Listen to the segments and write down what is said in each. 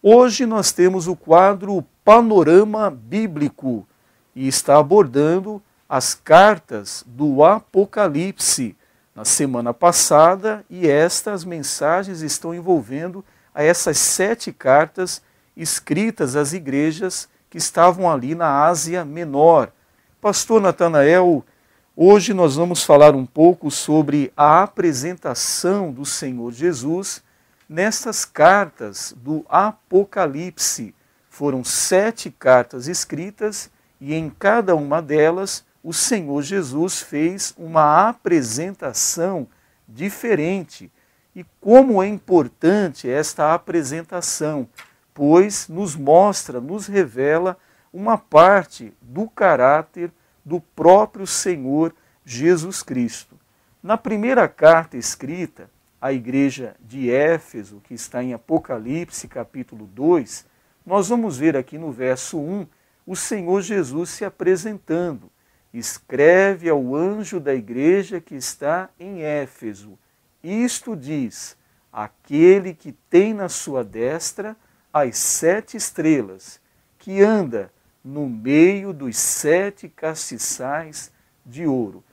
Hoje nós temos o quadro Panorama Bíblico e está abordando as cartas do Apocalipse. Na semana passada, e estas mensagens estão envolvendo a essas 7 cartas escritas às igrejas que estavam ali na Ásia Menor. Pastor Natanael, hoje nós vamos falar um pouco sobre a apresentação do Senhor Jesus nestas cartas do Apocalipse. Foram 7 cartas escritas e em cada uma delas o Senhor Jesus fez uma apresentação diferente. E como é importante esta apresentação, pois nos mostra, nos revela uma parte do caráter do próprio Senhor Jesus Cristo. Na primeira carta escrita à igreja de Éfeso, que está em Apocalipse capítulo 2, nós vamos ver aqui no verso 1 o Senhor Jesus se apresentando. Escreve ao anjo da igreja que está em Éfeso. Isto diz: aquele que tem na sua destra as 7 estrelas, que anda no meio dos 7 castiçais de ouro.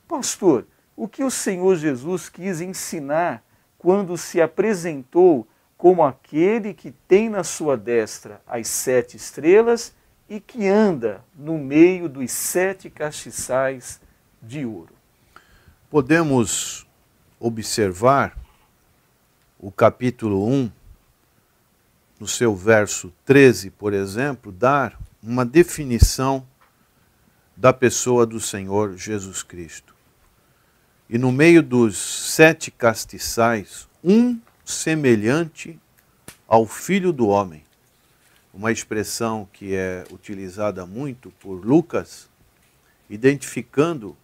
Pastor, o que o Senhor Jesus quis ensinar quando se apresentou como aquele que tem na sua destra as 7 estrelas e que anda no meio dos 7 castiçais de ouro? Podemos observar o capítulo 1, no seu verso 13, por exemplo, dar uma definição da pessoa do Senhor Jesus Cristo. E no meio dos 7 castiçais, um semelhante ao Filho do Homem. Uma expressão que é utilizada muito por Lucas, identificando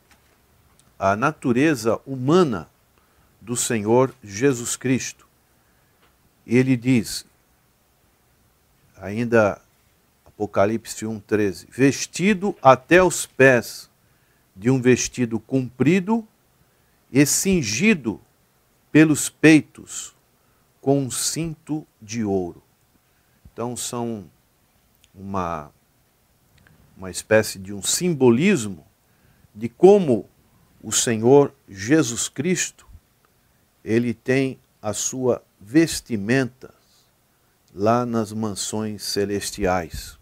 a natureza humana do Senhor Jesus Cristo. Ele diz, ainda Apocalipse 1,13, vestido até os pés de um vestido comprido e cingido pelos peitos com um cinto de ouro. Então são uma espécie de um simbolismo de como o Senhor Jesus Cristo, ele tem a sua vestimenta lá nas mansões celestiais.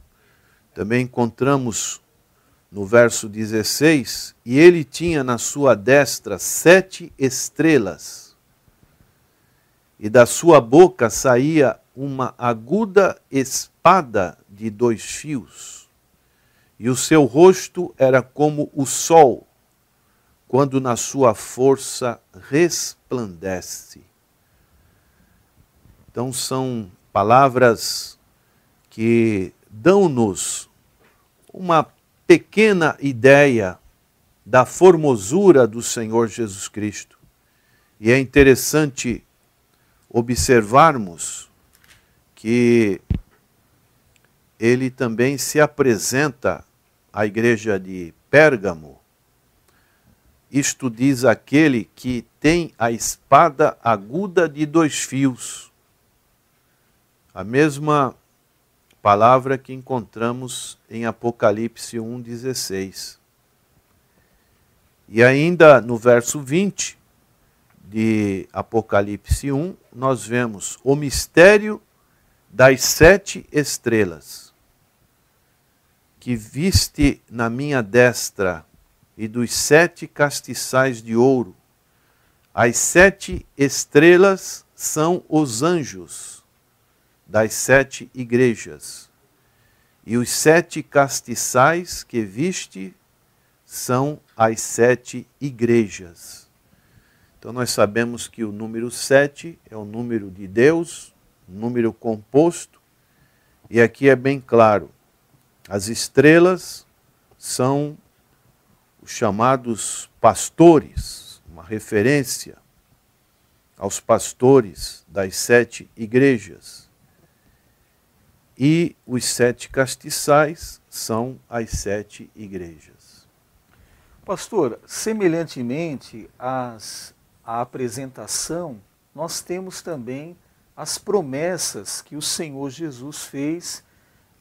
Também encontramos no verso 16, e ele tinha na sua destra 7 estrelas, e da sua boca saía uma aguda espada de 2 fios, e o seu rosto era como o sol, quando na sua força resplandece. Então são palavras que dão-nos uma pequena ideia da formosura do Senhor Jesus Cristo. E é interessante observarmos que ele também se apresenta à igreja de Pérgamo. Isto diz aquele que tem a espada aguda de 2 fios. A mesma palavra que encontramos em Apocalipse 1,16. E ainda no verso 20 de Apocalipse 1, nós vemos o mistério das 7 estrelas, que viste na minha destra, e dos 7 castiçais de ouro. As 7 estrelas são os anjos das 7 igrejas, e os 7 castiçais que viste são as 7 igrejas. Então nós sabemos que o número 7 é o número de Deus, um número composto, e aqui é bem claro, as estrelas são os chamados pastores, uma referência aos pastores das 7 igrejas. E os 7 castiçais são as 7 igrejas. Pastor, semelhantemente à apresentação, nós temos também as promessas que o Senhor Jesus fez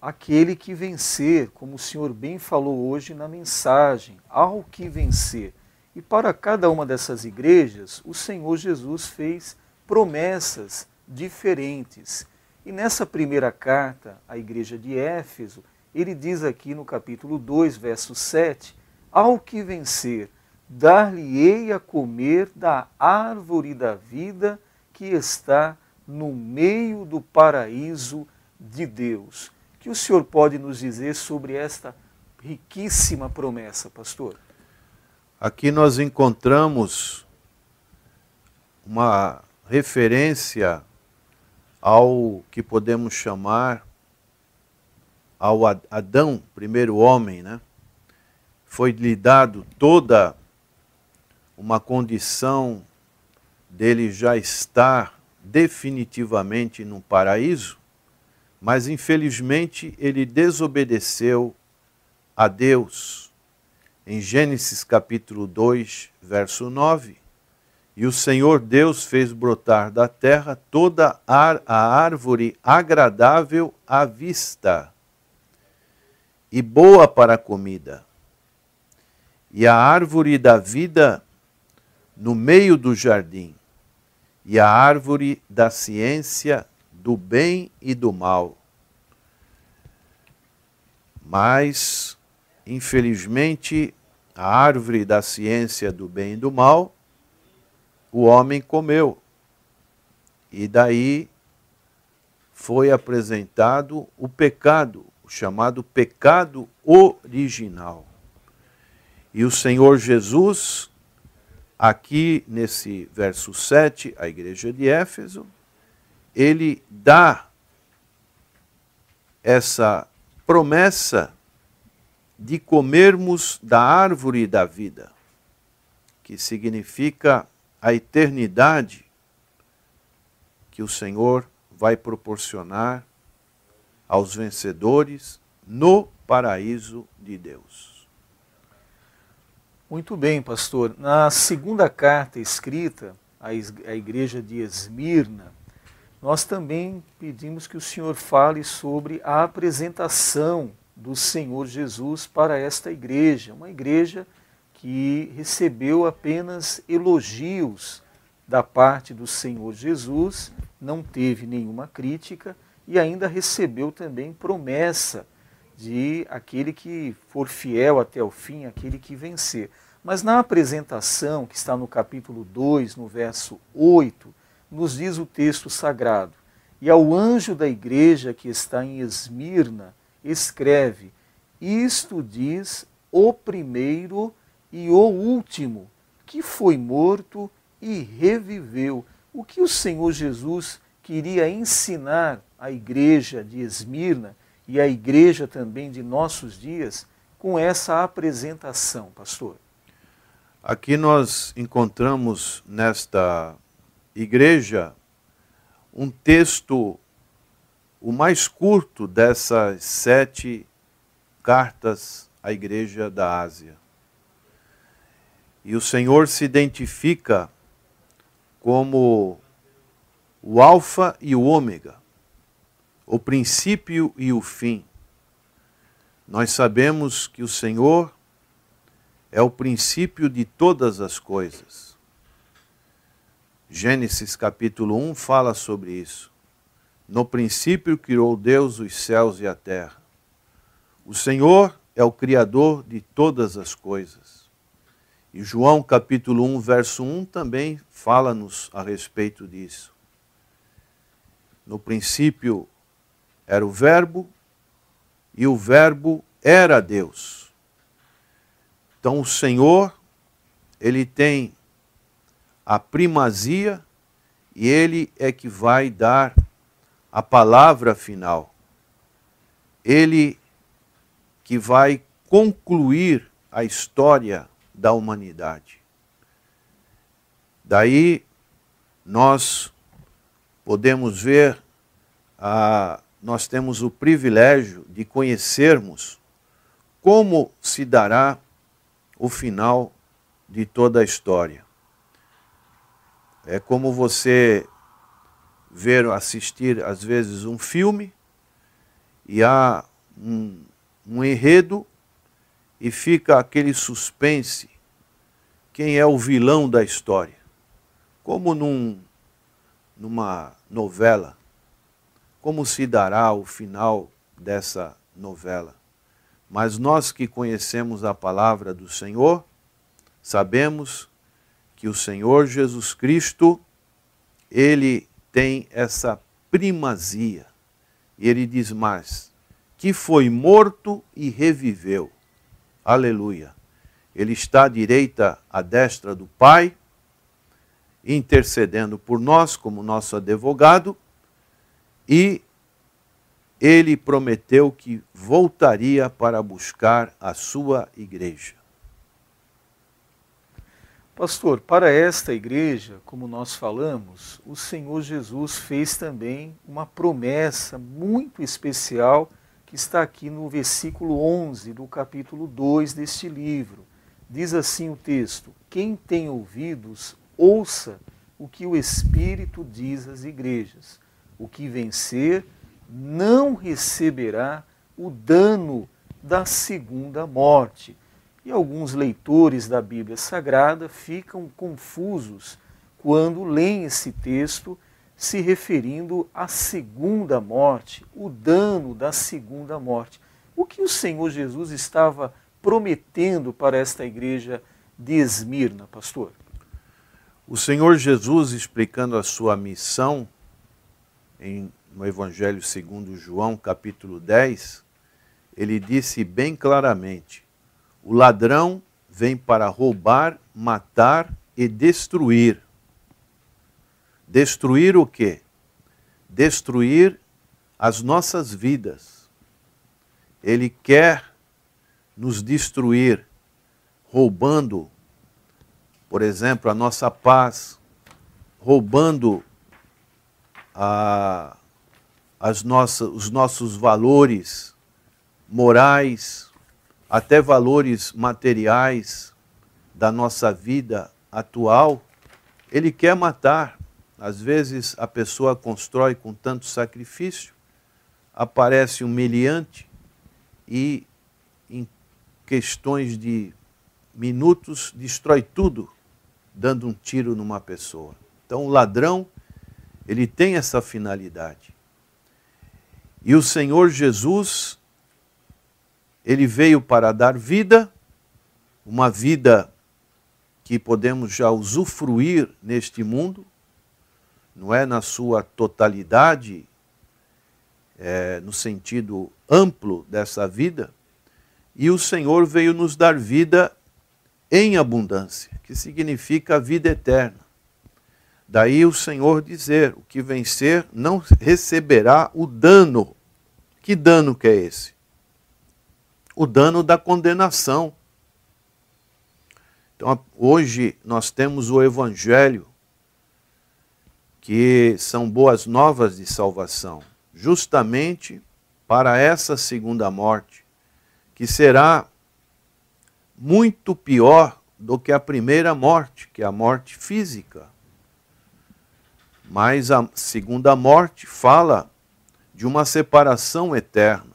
àquele que vencer, como o Senhor bem falou hoje na mensagem, ao que vencer. E para cada uma dessas igrejas, o Senhor Jesus fez promessas diferentes. E nessa primeira carta à igreja de Éfeso, ele diz aqui no capítulo 2, verso 7, ao que vencer, dar-lhe-ei a comer da árvore da vida que está no meio do paraíso de Deus. O que o senhor pode nos dizer sobre esta riquíssima promessa, pastor? Aqui nós encontramos uma referência ao que podemos chamar ao Adão, primeiro homem, né? Foi-lhe dado toda uma condição dele já estar definitivamente no paraíso, mas infelizmente ele desobedeceu a Deus. Em Gênesis capítulo 2, verso 9, e o Senhor Deus fez brotar da terra toda a árvore agradável à vista e boa para a comida, e a árvore da vida no meio do jardim, e a árvore da ciência do bem e do mal. Mas, infelizmente, a árvore da ciência do bem e do mal, o homem comeu. E daí foi apresentado o pecado, o chamado pecado original. E o Senhor Jesus, aqui nesse verso 7, a igreja de Éfeso, ele dá essa promessa de comermos da árvore da vida, que significa a eternidade que o Senhor vai proporcionar aos vencedores no paraíso de Deus. Muito bem, pastor. Na segunda carta escrita à igreja de Esmirna, nós também pedimos que o senhor fale sobre a apresentação do Senhor Jesus para esta igreja, uma igreja que recebeu apenas elogios da parte do Senhor Jesus, não teve nenhuma crítica e ainda recebeu também promessa de aquele que for fiel até o fim, aquele que vencer. Mas na apresentação, que está no capítulo 2, no verso 8, nos diz o texto sagrado: e ao anjo da igreja que está em Esmirna, escreve: isto diz o primeiro e o último, que foi morto e reviveu. O que o Senhor Jesus queria ensinar à igreja de Esmirna e à igreja também de nossos dias com essa apresentação, pastor? Aqui nós encontramos nesta igreja um texto, o mais curto dessas 7 cartas à igreja da Ásia. E o Senhor se identifica como o Alfa e o Ômega, o princípio e o fim. Nós sabemos que o Senhor é o princípio de todas as coisas. Gênesis capítulo 1 fala sobre isso. No princípio criou Deus os céus e a terra. O Senhor é o Criador de todas as coisas. E João capítulo 1, verso 1 também fala-nos a respeito disso. No princípio era o Verbo, e o Verbo era Deus. Então o Senhor, ele tem a primazia e ele é que vai dar a palavra final. Ele que vai concluir a história da humanidade. Daí nós podemos ver, nós temos o privilégio de conhecermos como se dará o final de toda a história. É como você assistir às vezes um filme, e há um enredo, e fica aquele suspense, quem é o vilão da história. Como numa novela, como se dará o final dessa novela. Mas nós que conhecemos a palavra do Senhor, sabemos que o Senhor Jesus Cristo, Ele tem essa primazia. E Ele diz mais, que foi morto e reviveu. Aleluia. Ele está à direita, à destra do Pai, intercedendo por nós como nosso advogado, e Ele prometeu que voltaria para buscar a sua igreja. Pastor, para esta igreja, como nós falamos, o Senhor Jesus fez também uma promessa muito especial que está aqui no versículo 11 do capítulo 2 deste livro. Diz assim o texto: quem tem ouvidos, ouça o que o Espírito diz às igrejas. O que vencer não receberá o dano da segunda morte. E alguns leitores da Bíblia Sagrada ficam confusos quando leem esse texto se referindo à segunda morte, o dano da segunda morte. O que o Senhor Jesus estava prometendo para esta igreja de Esmirna, pastor? O Senhor Jesus, explicando a sua missão no Evangelho segundo João, capítulo 10, ele disse bem claramente: o ladrão vem para roubar, matar e destruir. Destruir o quê? Destruir as nossas vidas. Ele quer nos destruir, roubando, por exemplo, a nossa paz, roubando os nossos valores morais, até valores materiais da nossa vida atual. Ele quer matar. Às vezes a pessoa constrói com tanto sacrifício, aparece humilhante e em questões de minutos destrói tudo, dando um tiro numa pessoa. Então o ladrão, ele tem essa finalidade. E o Senhor Jesus, Ele veio para dar vida, uma vida que podemos já usufruir neste mundo, não é na sua totalidade, no sentido amplo dessa vida, e o Senhor veio nos dar vida em abundância, que significa a vida eterna. Daí o Senhor dizer, o que vencer não receberá o dano. Que dano que é esse? O dano da condenação. Então, hoje nós temos o Evangelho, que são boas novas de salvação, justamente para essa segunda morte, que será muito pior do que a primeira morte, que é a morte física. Mas a segunda morte fala de uma separação eterna,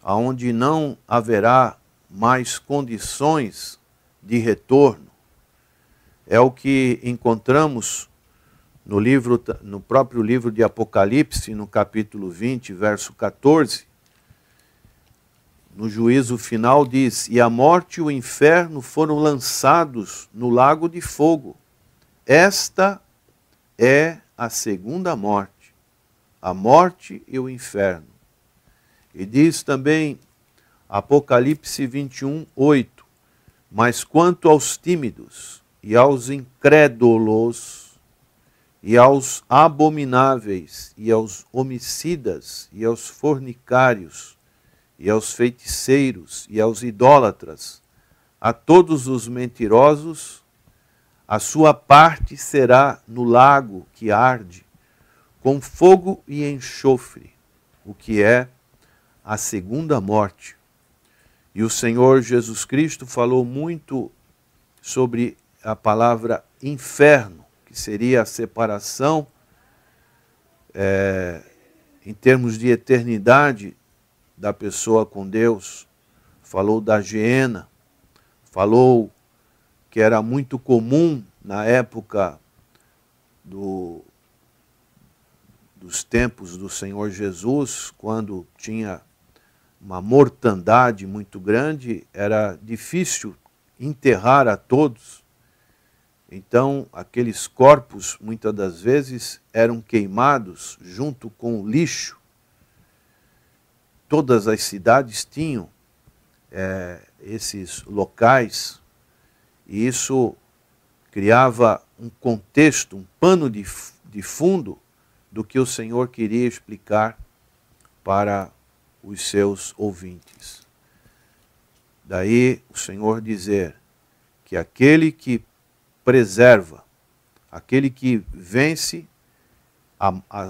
onde não haverá mais condições de retorno. É o que encontramos no próprio livro de Apocalipse, no capítulo 20, verso 14. No juízo final diz: e a morte e o inferno foram lançados no lago de fogo. Esta é a segunda morte, a morte e o inferno. E diz também, Apocalipse 21, 8, mas quanto aos tímidos e aos incrédulos, e aos abomináveis, e aos homicidas, e aos fornicários, e aos feiticeiros, e aos idólatras, a todos os mentirosos, a sua parte será no lago que arde, com fogo e enxofre, o que é a segunda morte. E o Senhor Jesus Cristo falou muito sobre a palavra inferno, que seria a separação em termos de eternidade da pessoa com Deus, falou da Geena, falou que era muito comum na época dos tempos do Senhor Jesus, quando tinha uma mortandade muito grande, era difícil enterrar a todos. Então, aqueles corpos, muitas das vezes, eram queimados junto com o lixo. Todas as cidades tinham esses locais, e isso criava um contexto, um pano de fundo do que o Senhor queria explicar para os seus ouvintes. Daí o Senhor dizer que aquele que preserva, aquele que vence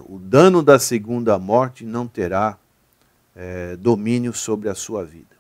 o dano da segunda morte não terá domínio sobre a sua vida.